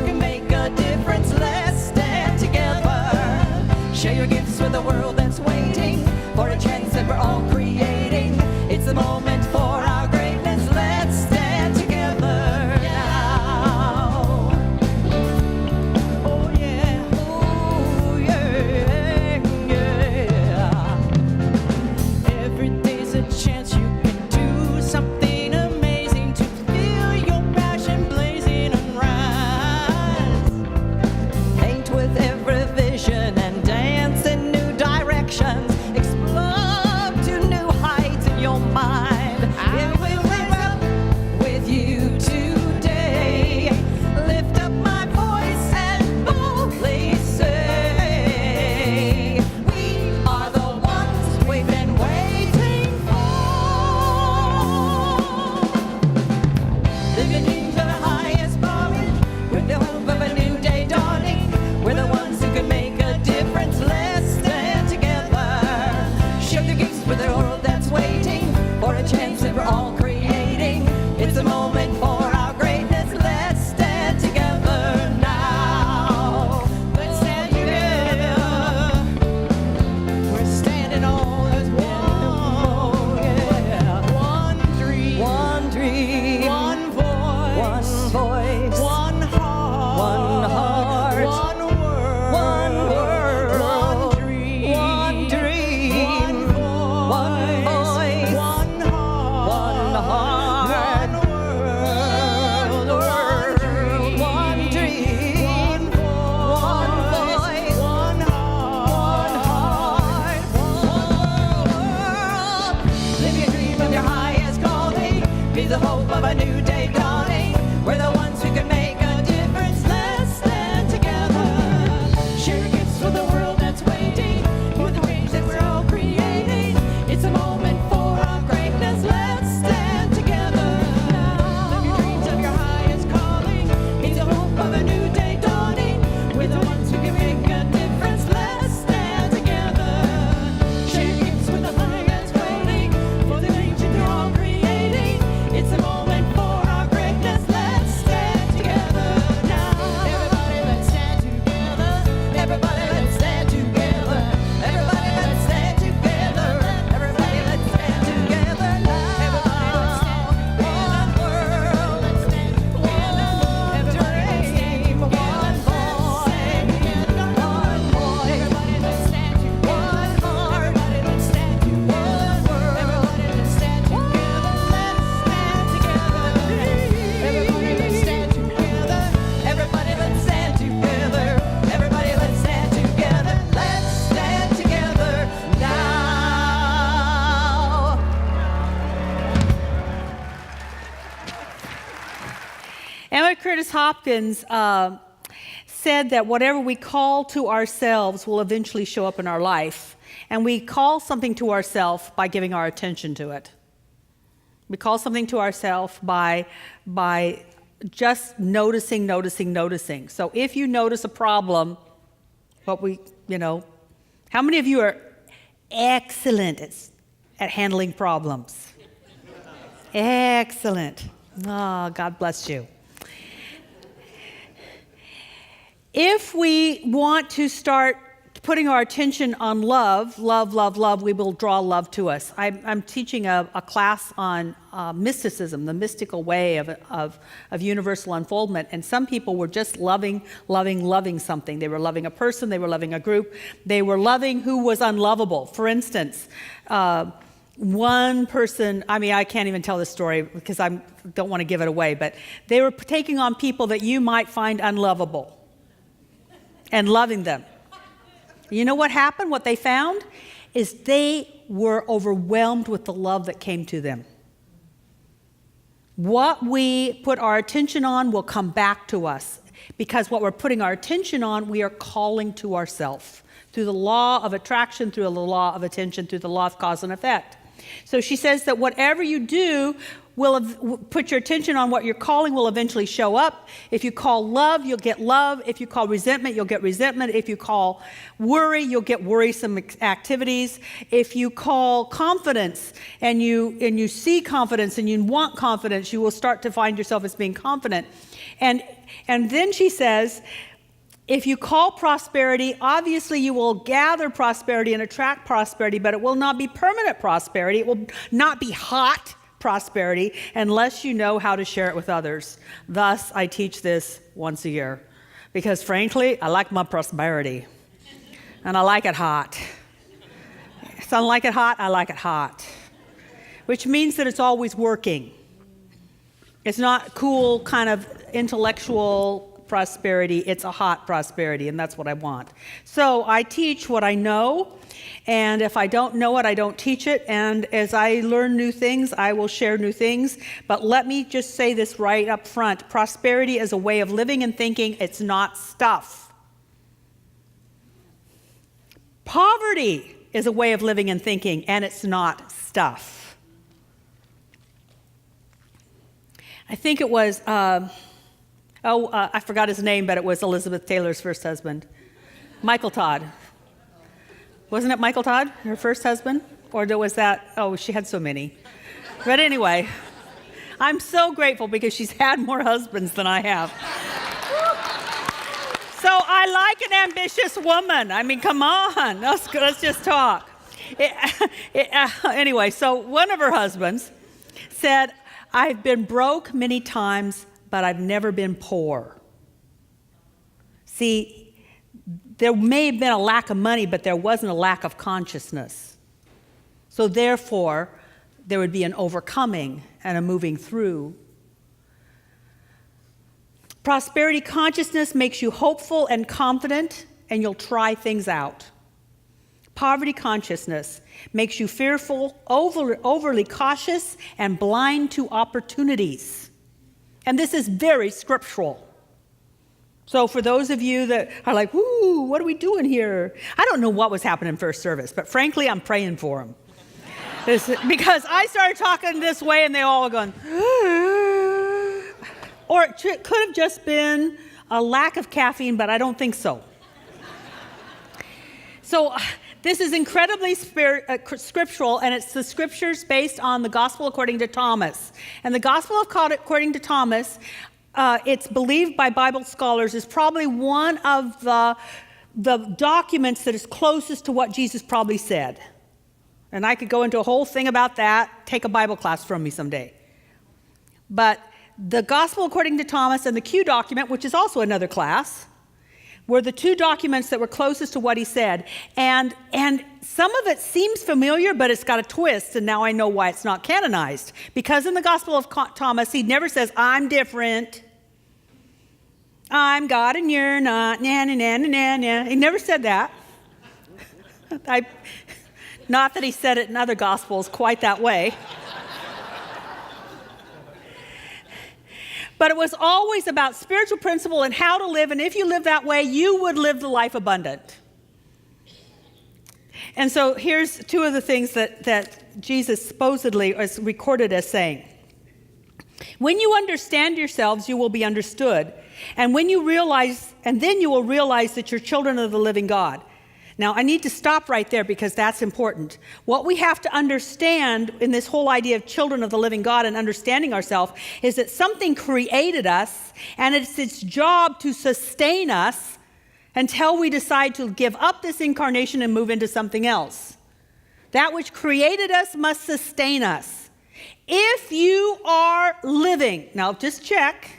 can make a difference. Let's stand together. Share your gifts with the world that's waiting for a chance that we're all creating. It's the moment for our greatness. Let's stand together now. Oh yeah, oh yeah, yeah. Every day's a chance you can do something amazing to feel your passion blazing and rise. Paint with every vision and dance in new directions. Explore to new heights in your mind. I will live up with you today. Lift up my voice and boldly say, we are the ones we've been waiting for. Living dreams of the highest calling, with the hope of a new day dawning. We're the ones who can make a difference. Let's stand together. Share the gifts with the world that's waiting for a chance that we're all creating. It's a moment for our greatness. Let's stand together now. Let's stand together. We're standing all as one. Yeah. One dream. One dream. One voice. One voice. One heart. One heart. One world. One world. One dream. One dream. One voice. One heart. One heart. One world. One dream. One voice. One heart. One world. Live your dream of your highest calling. Be the hope of a new day dawning. We're the ones who can make a difference. Let's stand together. Share your gifts with the world that's waiting for the change that we're all creating. It's a moment for our greatness. Let's stand together. Live your dreams of your highest calling. Be the hope of a new day dawning. We're the ones who can make a difference. Let's stand together. Share your gifts with the highest calling for the change that we're all creating. It's a moment for our greatness. Let's stand together now. Everybody, let's stand together. Everybody, let's stand together. Everybody, let's stand together. Everybody, let's stand together now. Everybody, let's stand together. One world, let's stand together. One dream, one voice, one voice. Everybody, let's stand together. One heart. Everybody, let's stand together. One world. Everybody, let's stand together. Let's stand together. Everybody, let's stand together. Everybody, let's stand together. Everybody, let's stand together. Let's stand together now. Emma Curtis Hopkins said that whatever we call to ourselves will eventually show up in our life. And we call something to ourselves by giving our attention to it. We call something to ourselves by just noticing. So if you notice a problem, how many of you are excellent at handling problems? Excellent. Oh, God bless you. If we want to start putting our attention on love, we will draw love to us. I'm teaching a class on mysticism, the mystical way of universal unfoldment. And some people were just loving something. They were loving a person, they were loving a group, they were loving who was unlovable. For instance, one person, I can't even tell this story because I don't want to give it away, but they were taking on people that you might find unlovable and loving them. You know what happened? What they found is they were overwhelmed with the love that came to them. What we put our attention on will come back to us, because what we're putting our attention on, we are calling to ourselves through the law of attraction, through the law of attention, through the law of cause and effect. So she says that whatever you do put your attention on what you're calling will eventually show up. If you call love, you'll get love. If you call resentment, you'll get resentment. If you call worry, you'll get worrisome activities. If you call confidence and you see confidence and you want confidence, you will start to find yourself as being confident. And and then she says, if you call prosperity, obviously you will gather prosperity and attract prosperity, but it will not be permanent prosperity. It will not be hot prosperity unless you know how to share it with others. Thus, I teach this once a year because, frankly, I like my prosperity, and I like it hot. Some like it hot, I like it hot, which means that it's always working. It's not cool kind of intellectual prosperity, it's a hot prosperity, and that's what I want. So I teach what I know, and if I don't know it, I don't teach it, and as I learn new things, I will share new things. But let me just say this right up front. Prosperity is a way of living and thinking. It's not stuff. Poverty is a way of living and thinking, and it's not stuff. I think it was... I forgot his name, but it was Elizabeth Taylor's first husband. Michael Todd. Wasn't it Michael Todd, her first husband? Or was that, she had so many. But anyway, I'm so grateful because she's had more husbands than I have. So I like an ambitious woman. I mean, come on, let's just talk. Anyway, so one of her husbands said, I've been broke many times, but I've never been poor. See, there may have been a lack of money, but there wasn't a lack of consciousness. So therefore, there would be an overcoming and a moving through. Prosperity consciousness makes you hopeful and confident, and you'll try things out. Poverty consciousness makes you fearful, overly cautious, and blind to opportunities. And this is very scriptural. So for those of you that are like, woo, what are we doing here? I don't know what was happening in first service, but frankly, I'm praying for them. Because I started talking this way and they all were going, or it could have just been a lack of caffeine, but I don't think so. So this is incredibly scriptural, and it's the scriptures based on the Gospel according to Thomas. And the Gospel according to Thomas, it's believed by Bible scholars, is probably one of the documents that is closest to what Jesus probably said. And I could go into a whole thing about that. Take a Bible class from me someday. But the Gospel according to Thomas and the Q document, which is also another class, were the two documents that were closest to what he said. And some of it seems familiar, but it's got a twist, and now I know why it's not canonized. Because in the Gospel of Thomas, he never says, I'm different. I'm God and you're not. Nah, nah, nah, nah, nah. He never said that. Not that he said it in other Gospels quite that way. But it was always about spiritual principle and how to live, and if you live that way, you would live the life abundant. And so here's two of the things that Jesus supposedly is recorded as saying. When you understand yourselves, you will be understood. And when you realize, and then you will realize that you're children of the living God. Now, I need to stop right there because that's important. What we have to understand in this whole idea of children of the living God and understanding ourselves is that something created us, and it's its job to sustain us until we decide to give up this incarnation and move into something else. That which created us must sustain us. If you are living, now just check.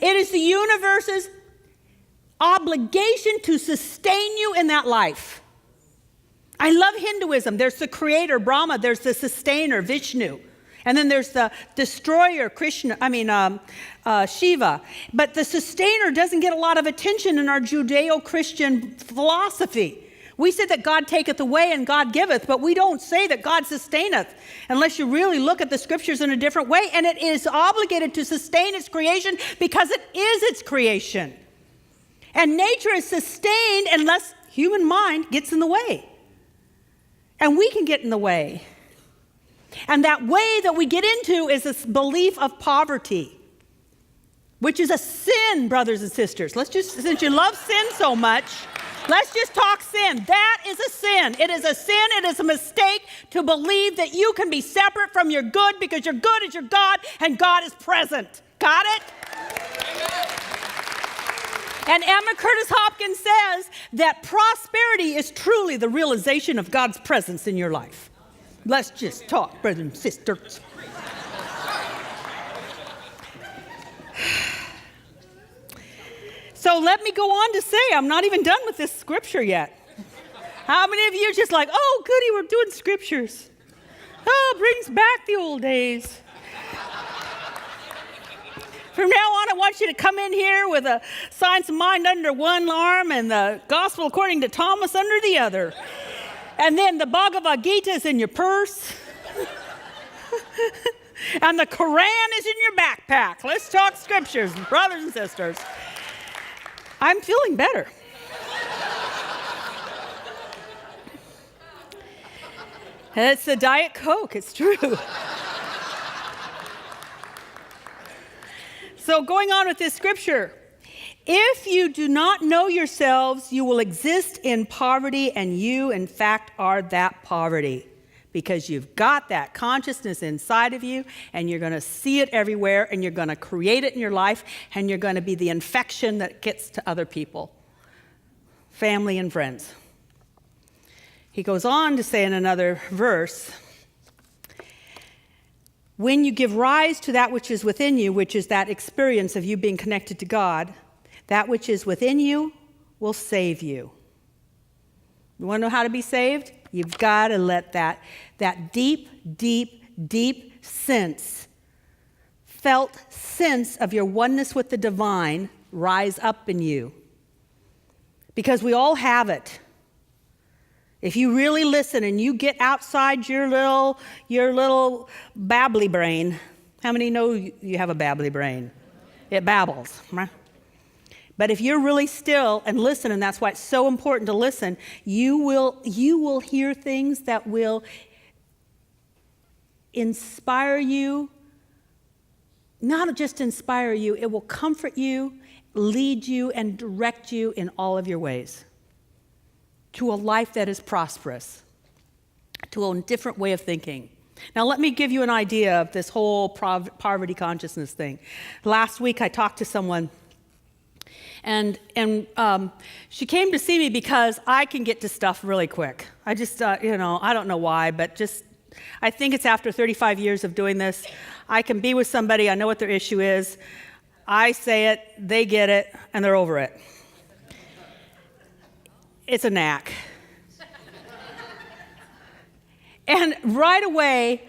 It is the universe's obligation to sustain you in that life. I love Hinduism. There's the creator, Brahma. There's the sustainer, Vishnu. And then there's the destroyer, Shiva. But the sustainer doesn't get a lot of attention in our Judeo-Christian philosophy. We say that God taketh away and God giveth, but we don't say that God sustaineth unless you really look at the scriptures in a different way. And it is obligated to sustain its creation because it is its creation. And nature is sustained unless human mind gets in the way. And we can get in the way. And that way that we get into is this belief of poverty, which is a sin, brothers and sisters. Since you love sin so much, Let's just talk sin. That is a sin. It is a sin. It is a mistake to believe that you can be separate from your good because your good is your God and God is present. Got it? And Emma Curtis Hopkins says that prosperity is truly the realization of God's presence in your life. Let's just talk, brothers and sisters. So let me go on to say, I'm not even done with this scripture yet. How many of you are just like, oh, goody, we're doing scriptures. Oh, brings back the old days. From now on, I want you to come in here with a Science of Mind under one arm and the Gospel according to Thomas under the other. And then the Bhagavad Gita is in your purse. And the Quran is in your backpack. Let's talk scriptures, brothers and sisters. I'm feeling better. It's the Diet Coke, it's true. So going on with this scripture, if you do not know yourselves, you will exist in poverty, and you, in fact, are that poverty. Because you've got that consciousness inside of you, and you're going to see it everywhere, and you're going to create it in your life, and you're going to be the infection that gets to other people, family and friends. He goes on to say in another verse, when you give rise to that which is within you, which is that experience of you being connected to God, that which is within you will save you. You want to know how to be saved? You've got to let that deep, deep, deep felt sense of your oneness with the divine rise up in you. Because we all have it. If you really listen and you get outside your little babbly brain, how many know you have a babbly brain? It babbles, right? But if you're really still and listen, and that's why it's so important to listen, you will hear things that will inspire you. Not just inspire you, it will comfort you, lead you, and direct you in all of your ways to a life that is prosperous, to a different way of thinking. Now, let me give you an idea of this whole poverty consciousness thing. Last week, I talked to someone, and she came to see me because I can get to stuff really quick. I just, I don't know why, but I think it's after 35 years of doing this. I can be with somebody, I know what their issue is, I say it, they get it, and they're over it. It's a knack. And right away,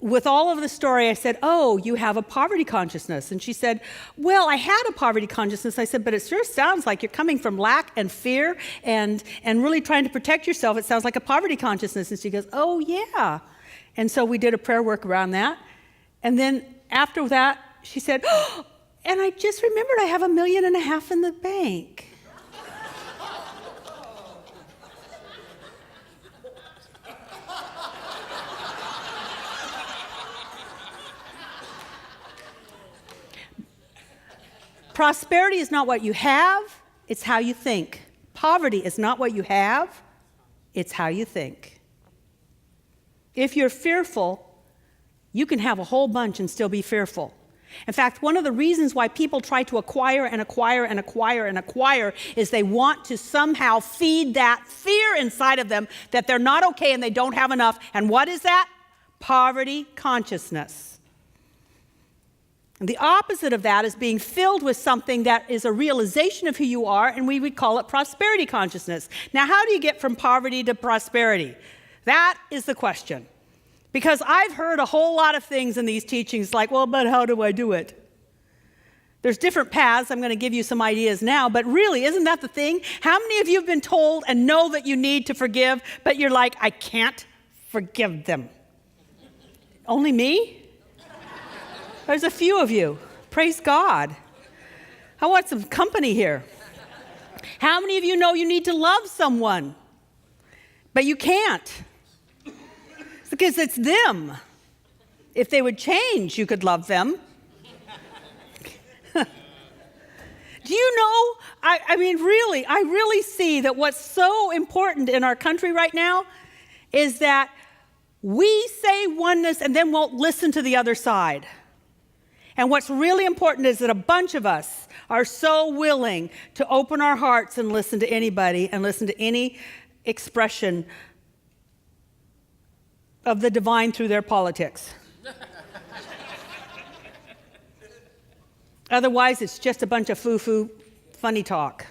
with all of the story, I said, oh, you have a poverty consciousness. And she said, well, I had a poverty consciousness. I said, but it sure sounds like you're coming from lack and fear and really trying to protect yourself. It sounds like a poverty consciousness. And she goes, oh, yeah. And so we did a prayer work around that. And then after that, she said, oh, and I just remembered I have $1.5 million in the bank. Prosperity is not what you have, it's how you think. Poverty is not what you have, it's how you think. If you're fearful, you can have a whole bunch and still be fearful. In fact, one of the reasons why people try to acquire and acquire and acquire and acquire is they want to somehow feed that fear inside of them that they're not okay and they don't have enough. And what is that? Poverty consciousness. And the opposite of that is being filled with something that is a realization of who you are, and we would call it prosperity consciousness. Now, how do you get from poverty to prosperity? That is the question. Because I've heard a whole lot of things in these teachings like, well, but how do I do it? There's different paths. I'm going to give you some ideas now, but really, isn't that the thing? How many of you have been told and know that you need to forgive, but you're like, I can't forgive them? Only me? There's a few of you. Praise God. I want some company here. How many of you know you need to love someone, but you can't? It's because it's them. If they would change, you could love them. Do you know, I mean, really, I really see that what's so important in our country right now is that we say oneness and then won't listen to the other side. And what's really important is that a bunch of us are so willing to open our hearts and listen to anybody and listen to any expression of the divine through their politics. Otherwise, it's just a bunch of foo-foo funny talk.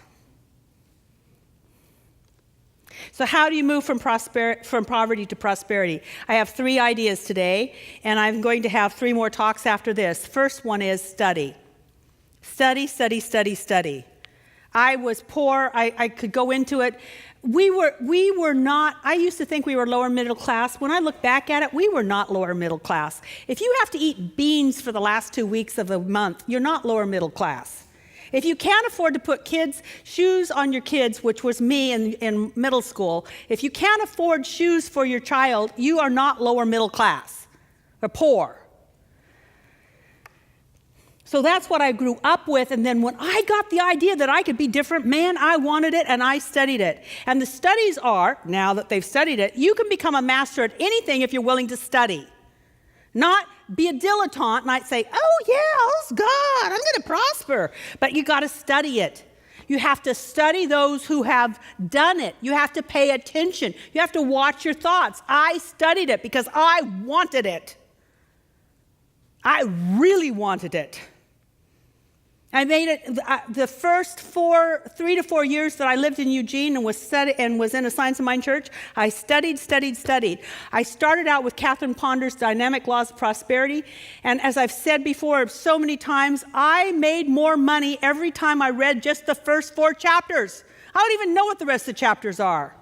So how do you move from poverty to prosperity? I have 3 ideas today, and I'm going to have 3 more talks after this. First one is study. Study, study, study, study. I was poor. I could go into it. We were not, I used to think we were lower middle class. When I look back at it, we were not lower middle class. If you have to eat beans for the last 2 weeks of the month, you're not lower middle class. If you can't afford to put shoes on your kids, which was me in middle school, if you can't afford shoes for your child, you are not lower middle class or poor. So that's what I grew up with. And then when I got the idea that I could be different, man, I wanted it and I studied it. And the studies are, now that they've studied it, you can become a master at anything if you're willing to study. Not be a dilettante and say, oh yeah, oh God, I'm going to prosper. But you got to study it. You have to study those who have done it. You have to pay attention. You have to watch your thoughts. I studied it because I wanted it. I really wanted it. I made it the first 3 to 4 years that I lived in Eugene and was in a Science of Mind church. I studied. I started out with Catherine Ponder's Dynamic Laws of Prosperity. And as I've said before so many times, I made more money every time I read just the first 4 chapters. I don't even know what the rest of the chapters are.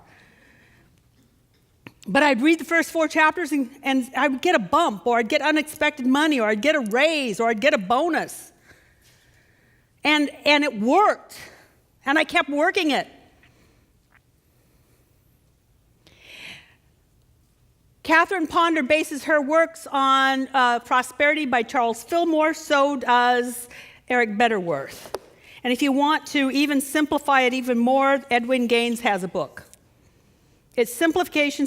But I'd read the first 4 chapters and I would get a bump, or I'd get unexpected money, or I'd get a raise, or I'd get a bonus. And it worked, and I kept working it. Catherine Ponder bases her works on Prosperity by Charles Fillmore, so does Eric Betterworth. And if you want to even simplify it even more, Edwin Gaines has a book. It's simplification,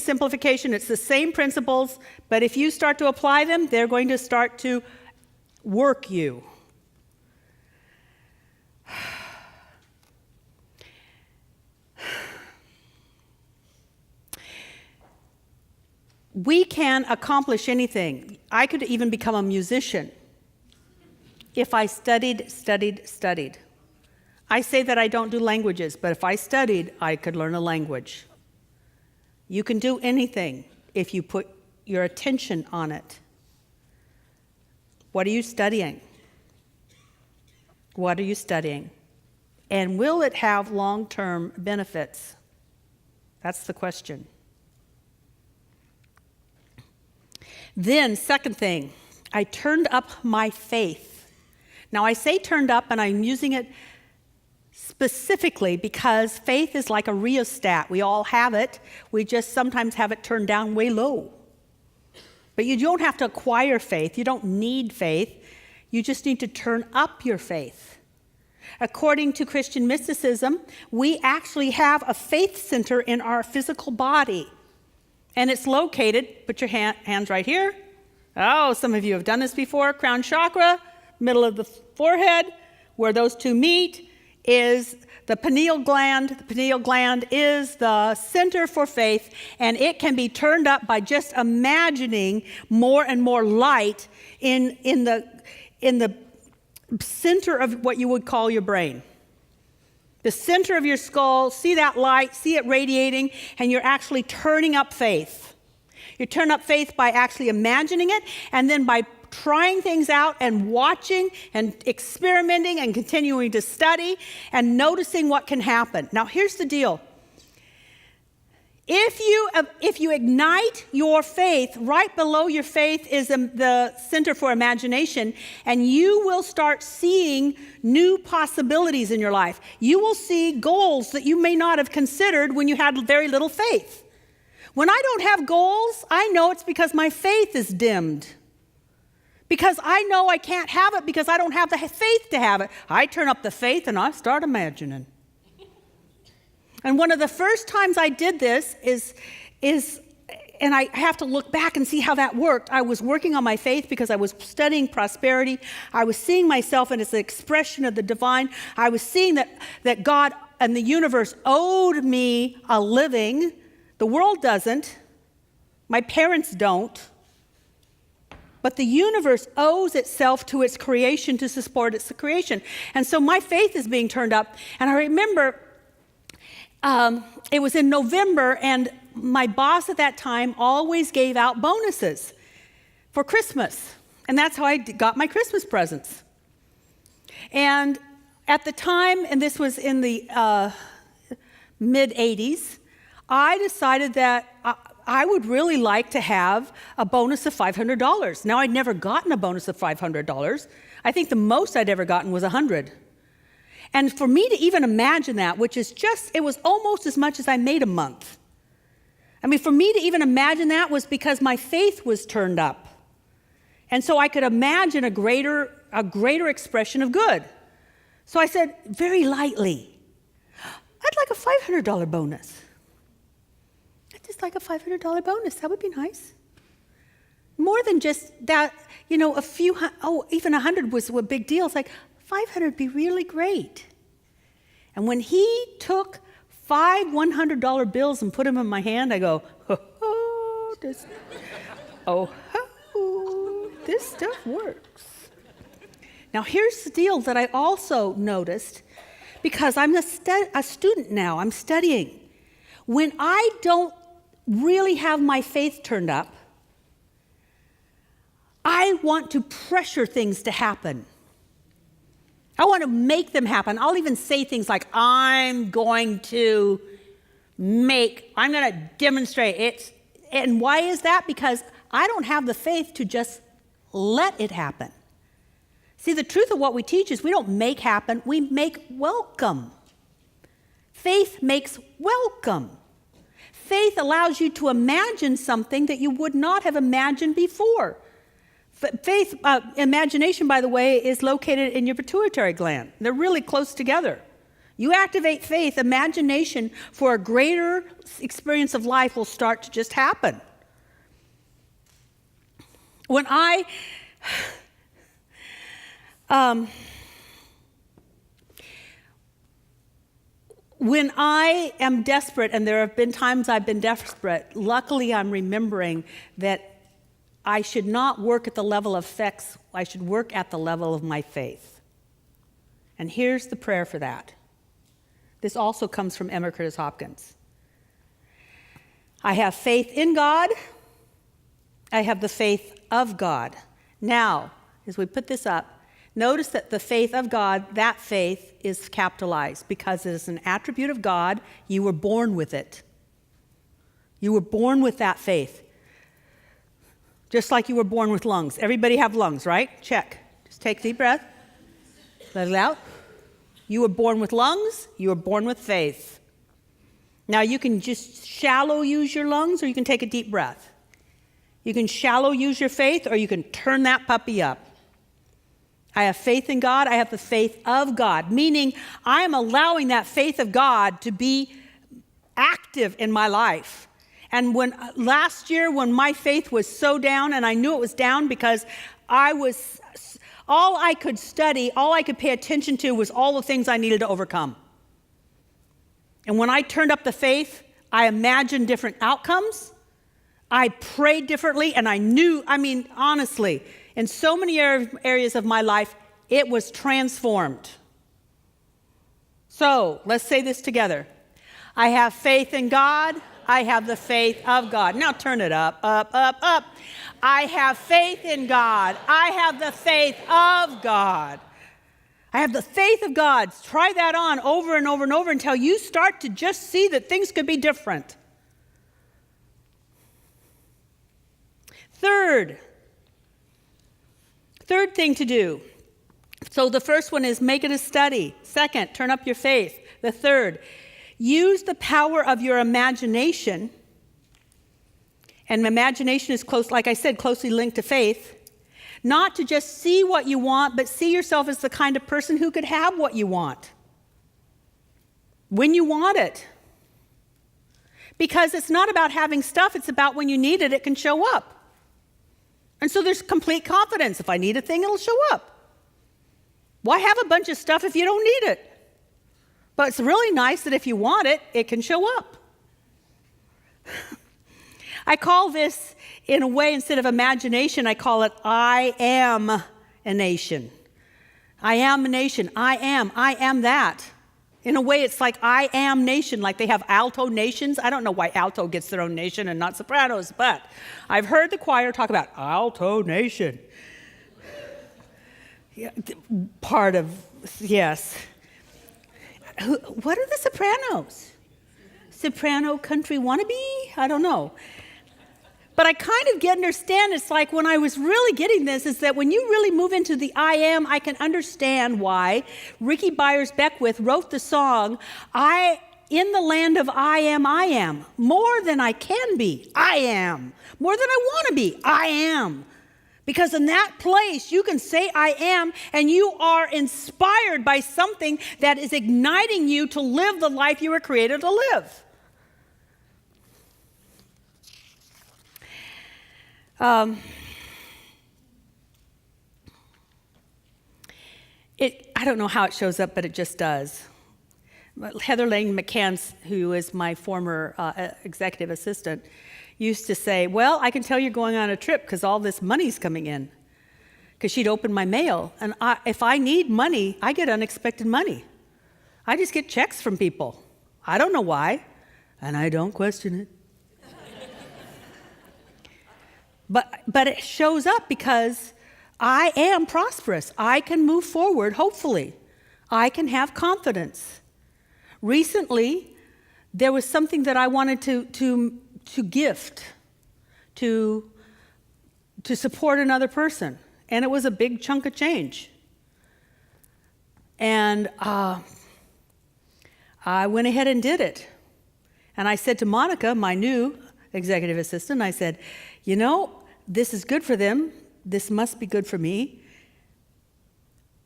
it's the same principles, but if you start to apply them, they're going to start to work you. We can accomplish anything. I could even become a musician if I studied. I say that I don't do languages, but if I studied, I could learn a language. You can do anything if you put your attention on it. What are you studying? What are you studying? And will it have long-term benefits? That's the question. Then, second thing, I turned up my faith. Now, I say turned up, and I'm using it specifically because faith is like a rheostat. We all have it. We just sometimes have it turned down way low. But you don't have to acquire faith. You don't need faith. You just need to turn up your faith. According to Christian mysticism, we actually have a faith center in our physical body. And it's located, put your hands right here. Oh, some of you have done this before. Crown chakra, middle of the forehead, where those two meet is the pineal gland. The pineal gland is the center for faith, and it can be turned up by just imagining more and more light in the center of what you would call your brain. The center of your skull, see that light, see it radiating, and you're actually turning up faith. You turn up faith by actually imagining it, and then by trying things out and watching and experimenting and continuing to study and noticing what can happen. Now, here's the deal. If you ignite your faith, right below your faith is the center for imagination, and you will start seeing new possibilities in your life. You will see goals that you may not have considered when you had very little faith. When I don't have goals, I know it's because my faith is dimmed. because I know I can't have it because I don't have the faith to have it. I turn up the faith and I start imagining. And one of the first times I did this is, and I have to look back and see how that worked. I was working on my faith because I was studying prosperity. I was seeing myself as an expression of the divine. I was seeing that God and the universe owed me a living. The world doesn't. My parents don't. But the universe owes itself to its creation to support its creation. And so my faith is being turned up. And I remember it was in November, and my boss at that time always gave out bonuses for Christmas. And that's how I got my Christmas presents. And at the time, and this was in the mid-'80s, I decided that I would really like to have a bonus of $500. Now, I'd never gotten a bonus of $500. I think the most I'd ever gotten was $100. And for me to even imagine that, which is it was almost as much as I made a month. I mean, for me to even imagine that was because my faith was turned up. And so I could imagine a greater expression of good. So I said, very lightly, I'd like a $500 bonus. I'd just like a $500 bonus. That would be nice. More than just that, even 100 was a big deal. It's like, 500 would be really great. And when he took 5 $100 bills and put them in my hand, I go, this stuff works. Now, here's the deal that I also noticed, because I'm a student now, I'm studying. When I don't really have my faith turned up, I want to pressure things to happen. I want to make them happen. I'll even say things like, I'm going to demonstrate it. And why is that? Because I don't have the faith to just let it happen. See, the truth of what we teach is we don't make happen, we make welcome. Faith makes welcome. Faith allows you to imagine something that you would not have imagined before. Faith, imagination, by the way, is located in your pituitary gland. They're really close together. You activate faith, imagination for a greater experience of life will start to just happen. When I am desperate, and there have been times I've been desperate, luckily I'm remembering that I should not work at the level of sex, I should work at the level of my faith. And here's the prayer for that. This also comes from Emma Curtis Hopkins. I have faith in God. I have the faith of God. Now, as we put this up, notice that the faith of God, that faith is capitalized because it is an attribute of God. You were born with it. You were born with that faith. Just like you were born with lungs. Everybody have lungs, right? Check. Just take a deep breath. Let it out. You were born with lungs. You were born with faith. Now you can just shallow use your lungs, or you can take a deep breath. You can shallow use your faith, or you can turn that puppy up. I have faith in God. I have the faith of God, meaning I am allowing that faith of God to be active in my life. And last year, when my faith was so down, and I knew it was down because all I could study, all I could pay attention to was all the things I needed to overcome. And when I turned up the faith, I imagined different outcomes. I prayed differently, and honestly, in so many areas of my life, it was transformed. So, let's say this together. I have faith in God. I have the faith of God. Now turn it up, up, up, up. I have faith in God. I have the faith of God. I have the faith of God. Try that on over and over and over until you start to just see that things could be different. Third thing to do. So the first one is make it a study. Second, turn up your faith. The third, use the power of your imagination. And imagination is closely linked to faith. Not to just see what you want, but see yourself as the kind of person who could have what you want when you want it. Because it's not about having stuff, it's about when you need it, it can show up. And so there's complete confidence. If I need a thing, it'll show up. Why have a bunch of stuff if you don't need it? But it's really nice that if you want it, it can show up. I call this, in a way, instead of imagination, I call it I am a nation. I am a nation. I am that. In a way, it's like I am nation, like they have alto nations. I don't know why alto gets their own nation and not sopranos, but I've heard the choir talk about alto nation. Yeah, part of, yes. What are the sopranos? Soprano country wannabe? I don't know. But I kind of understand, it's like when I was really getting this, is that when you really move into the I am, I can understand why Ricky Byers-Beckwith wrote the song, in the land of I am, more than I can be, I am. More than I want to be, I am. Because in that place, you can say I am, and you are inspired by something that is igniting you to live the life you were created to live. I don't know how it shows up, but it just does. Heather Lane McCann, who is my former executive assistant, used to say, well, I can tell you're going on a trip because all this money's coming in. Because she'd open my mail, and if I need money, I get unexpected money. I just get checks from people. I don't know why, and I don't question it. But it shows up because I am prosperous. I can move forward, hopefully. I can have confidence. Recently, there was something that I wanted to gift, to support another person. And it was a big chunk of change. And I went ahead and did it. And I said to Monica, my new executive assistant, I said, you know, this is good for them. This must be good for me.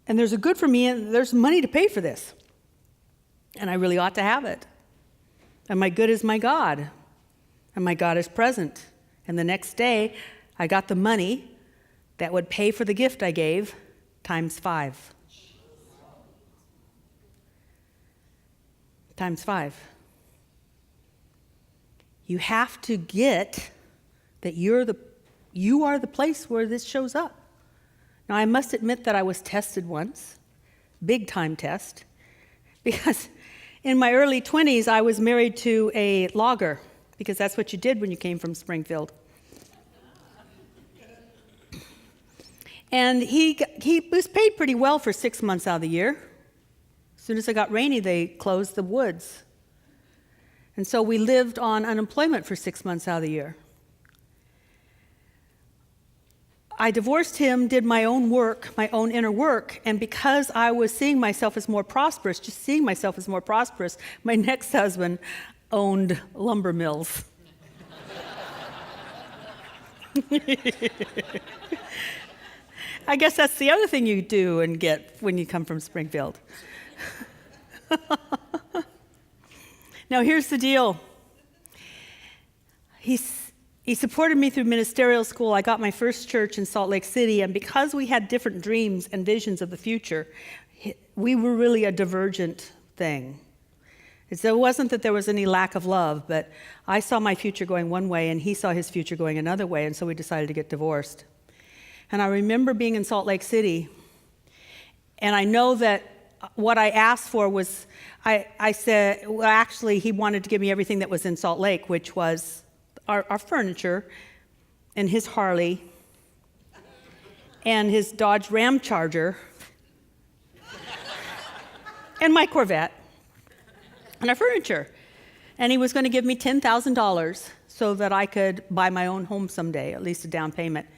And there's a good for me, and there's money to pay for this. And I really ought to have it. And my good is my God. And my God is present. And the next day, I got the money that would pay for the gift I gave times 5. Times 5. You have to get that you are the place where this shows up. Now, I must admit that I was tested once, big time test, because in my early 20s, I was married to a logger, because that's what you did when you came from Springfield. And he was paid pretty well for 6 months out of the year. As soon as it got rainy, they closed the woods. And so we lived on unemployment for 6 months out of the year. I divorced him, did my own work, my own inner work, and because I was seeing myself as more prosperous, just seeing myself as more prosperous, my next husband owned lumber mills. I guess that's the other thing you do and get when you come from Springfield. Now, here's the deal. He supported me through ministerial school. I got my first church in Salt Lake City, and because we had different dreams and visions of the future, we were really a divergent thing. So it wasn't that there was any lack of love, but I saw my future going one way, and he saw his future going another way, and so we decided to get divorced. And I remember being in Salt Lake City, and I know that what I asked for was, I said, well, actually, he wanted to give me everything that was in Salt Lake, which was our furniture, and his Harley, and his Dodge Ram Charger, and my Corvette, and our furniture. And he was going to give me $10,000 so that I could buy my own home someday, at least a down payment.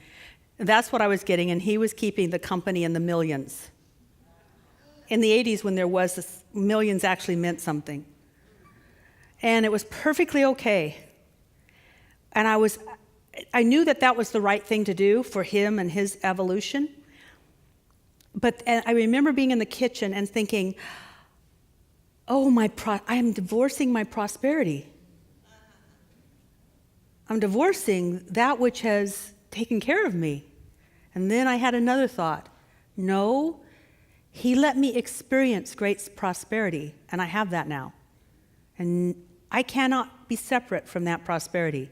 That's what I was getting, and he was keeping the company in the millions. In the 80s, when there was this, millions actually meant something. And it was perfectly okay. And I knew that that was the right thing to do for him and his evolution. And I remember being in the kitchen and thinking, oh, I am divorcing my prosperity. I'm divorcing that which has taken care of me. And then I had another thought. No, he let me experience great prosperity, and I have that now. And I cannot be separate from that prosperity.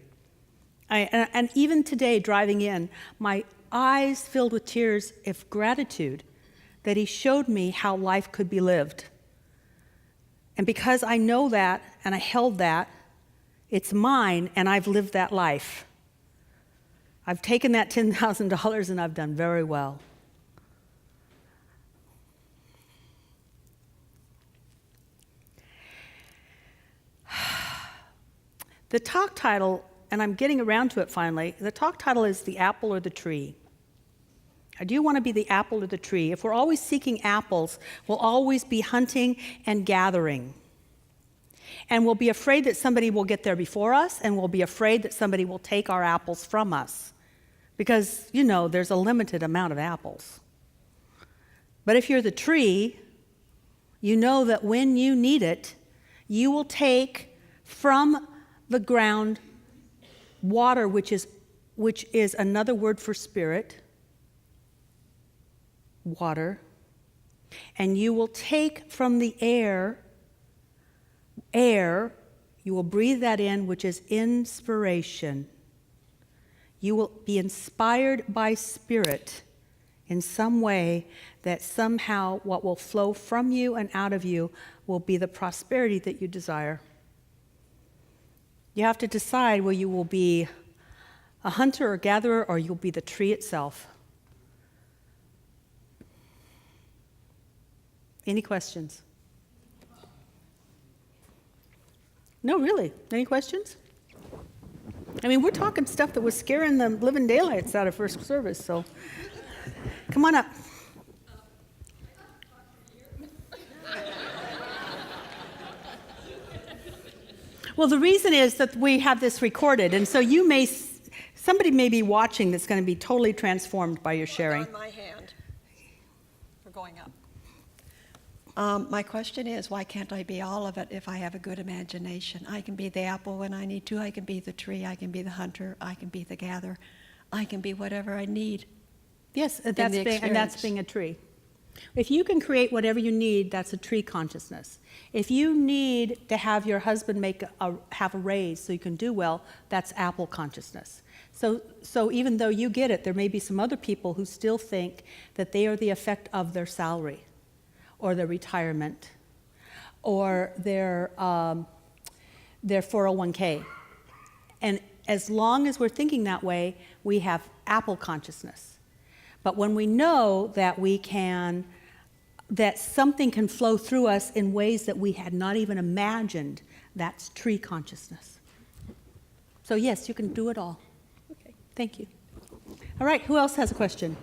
And even today, driving in, my eyes filled with tears of gratitude that he showed me how life could be lived. And because I know that, and I held that, it's mine, and I've lived that life. I've taken that $10,000, and I've done very well. The talk title, and I'm getting around to it finally, the talk title is The Apple or the Tree. I do want to be the apple or the tree. If we're always seeking apples, we'll always be hunting and gathering. And we'll be afraid that somebody will get there before us, and we'll be afraid that somebody will take our apples from us. Because, there's a limited amount of apples. But if you're the tree, you know that when you need it, you will take from the ground water, which is another word for spirit, water, and you will take from the air, you will breathe that in, which is inspiration. You will be inspired by spirit in some way that somehow what will flow from you and out of you will be the prosperity that you desire. You have to decide whether you will be a hunter or gatherer, or you'll be the tree itself. Any questions? No, really. Any questions? I mean, we're talking stuff that was scaring the living daylights out of first service, so come on up. Well, the reason is that we have this recorded, and so somebody may be watching that's going to be totally transformed by your sharing. On my hand for going up. My question is, why can't I be all of it if I have a good imagination? I can be the apple when I need to. I can be the tree. I can be the hunter. I can be the gatherer. I can be whatever I need. Yes, and that's being a tree. If you can create whatever you need, that's a tree consciousness. If you need to have your husband have a raise so you can do well, that's apple consciousness. So even though you get it, there may be some other people who still think that they are the effect of their salary, or their retirement, or their 401k. And as long as we're thinking that way, we have apple consciousness. But when we know that that something can flow through us in ways that we had not even imagined, that's tree consciousness. So yes, you can do it all. Okay, thank you. All right, who else has a question?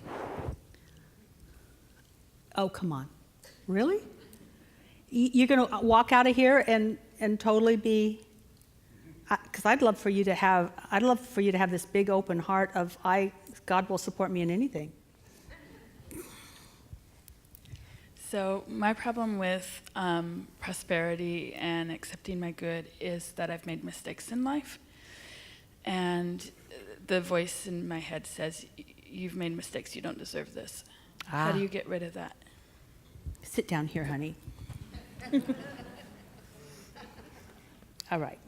Oh, come on. Really? You're going to walk out of here and totally be, because I'd love for you to have this big open heart of God will support me in anything. So my problem with prosperity and accepting my good is that I've made mistakes in life. And the voice in my head says, you've made mistakes, you don't deserve this. How do you get rid of that? Sit down here, honey. All right.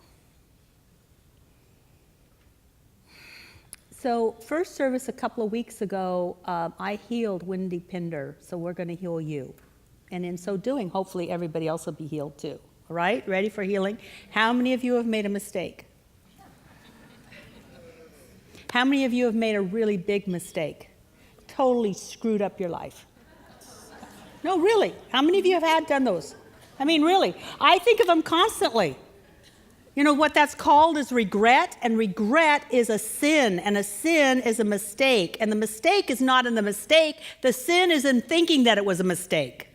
So first service a couple of weeks ago, I healed Wendy Pinder, so we're going to heal you. And in so doing, hopefully everybody else will be healed too. All right? Ready for healing? How many of you have made a mistake? How many of you have made a really big mistake? Totally screwed up your life? No, really. How many of you have done those? I mean, really. I think of them constantly. You know what that's called is regret, and regret is a sin, and a sin is a mistake. And the mistake is not in the mistake. The sin is in thinking that it was a mistake.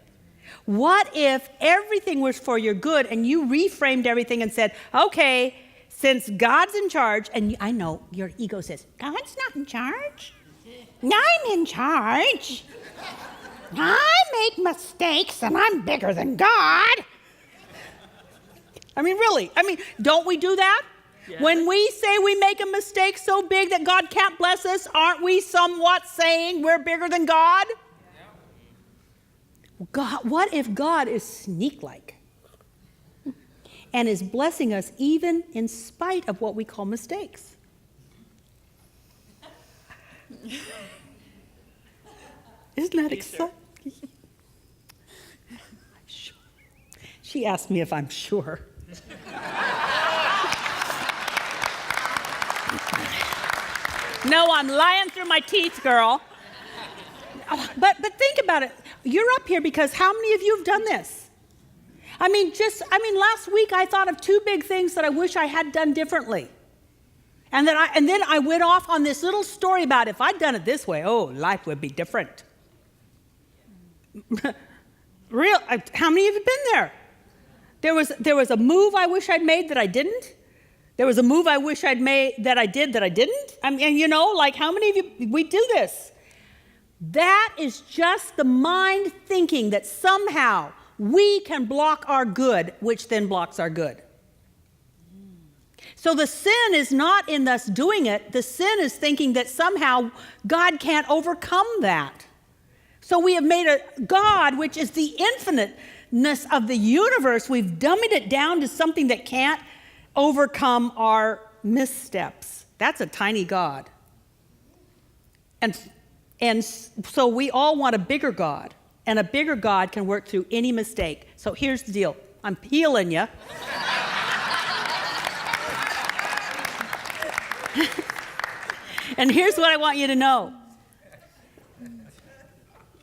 What if everything was for your good and you reframed everything and said, okay, Since God's in charge, and I know your ego says, God's not in charge. I'm in charge. I make mistakes and I'm bigger than God. I mean, really, don't we do that? Yeah. When we say we make a mistake so big that God can't bless us, aren't we somewhat saying we're bigger than God? Yeah. God, what if God is sneak-like and is blessing us even in spite of what we call mistakes? Isn't that exciting? Sure. She asked me if I'm sure. No, I'm lying through my teeth, girl. But think about it. You're up here because how many of you have done this? Last week I thought of 2 big things that I wish I had done differently. And then I went off on this little story about if I'd done it this way, life would be different. How many of you have been there? There was a move I wish I'd made that I didn't. There was a move I wish I'd made that I did that I didn't. How many of you, we do this? That is just the mind thinking that somehow we can block our good, which then blocks our good. So the sin is not in us doing it. The sin is thinking that somehow God can't overcome that. So we have made a God, which is the infiniteness of the universe. We've dummied it down to something that can't overcome our missteps. That's a tiny God. And so we all want a bigger God. And a bigger God can work through any mistake. So here's the deal. I'm healing you. And here's what I want you to know.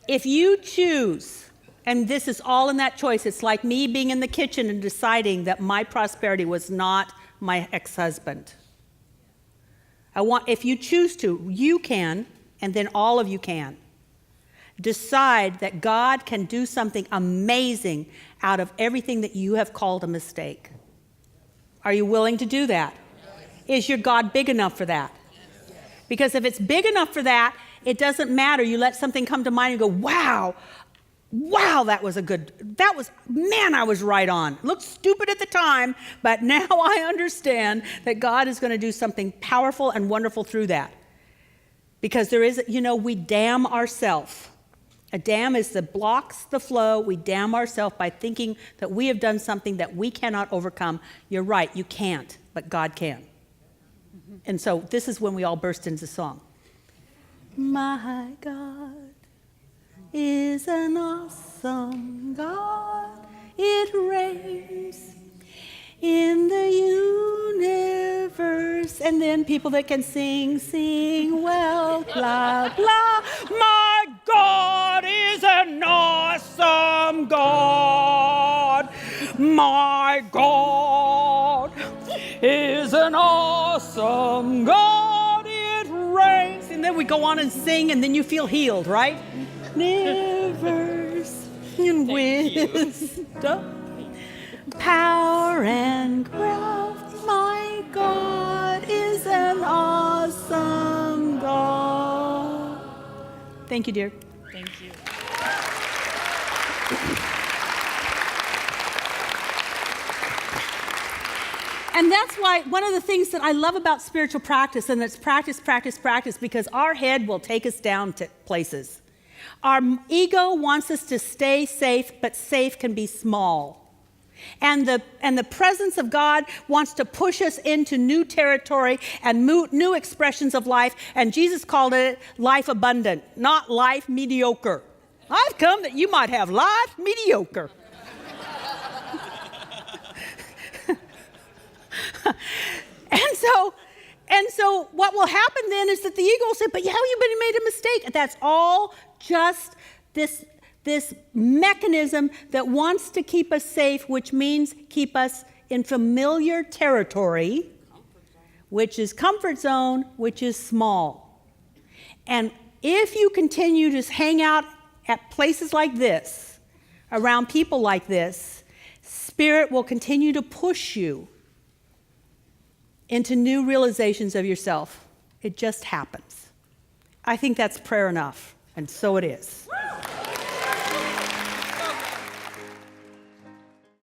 If you choose, and this is all in that choice, it's like me being in the kitchen and deciding that my prosperity was not my ex-husband. If you choose to, you can, and then all of you can. Decide that God can do something amazing out of everything that you have called a mistake. Are you willing to do that? Yes. Is your God big enough for that? Yes. Because if it's big enough for that, it doesn't matter. You let something come to mind and go, wow, I was right on. Looked stupid at the time, but now I understand that God is going to do something powerful and wonderful through that. Because we dam ourselves. A dam is that blocks the flow. We dam ourselves by thinking that we have done something that we cannot overcome. You're right, you can't, but God can. Mm-hmm. And so this is when we all burst into song. My God is an awesome God. It reigns in the universe. And then people that can sing well, blah, blah. My God is an awesome God. My God is an awesome God. It reigns. And then we go on and sing, and then you feel healed, right? Rivers and wisdom. Power and growth, my God is an awesome God. Thank you, dear. Thank you. And that's why one of the things that I love about spiritual practice, and it's practice, because our head will take us down to places. Our ego wants us to stay safe, but safe can be small. And the presence of God wants to push us into new territory and new expressions of life. And Jesus called it life abundant, not life mediocre. I've come that you might have life mediocre. And so what will happen then is that the ego will say, but yeah, you made a mistake. And that's all just this mechanism that wants to keep us safe, which means keep us in familiar territory, which is comfort zone, which is small. And if you continue to hang out at places like this, around people like this, Spirit will continue to push you into new realizations of yourself. It just happens. I think that's prayer enough, and so it is.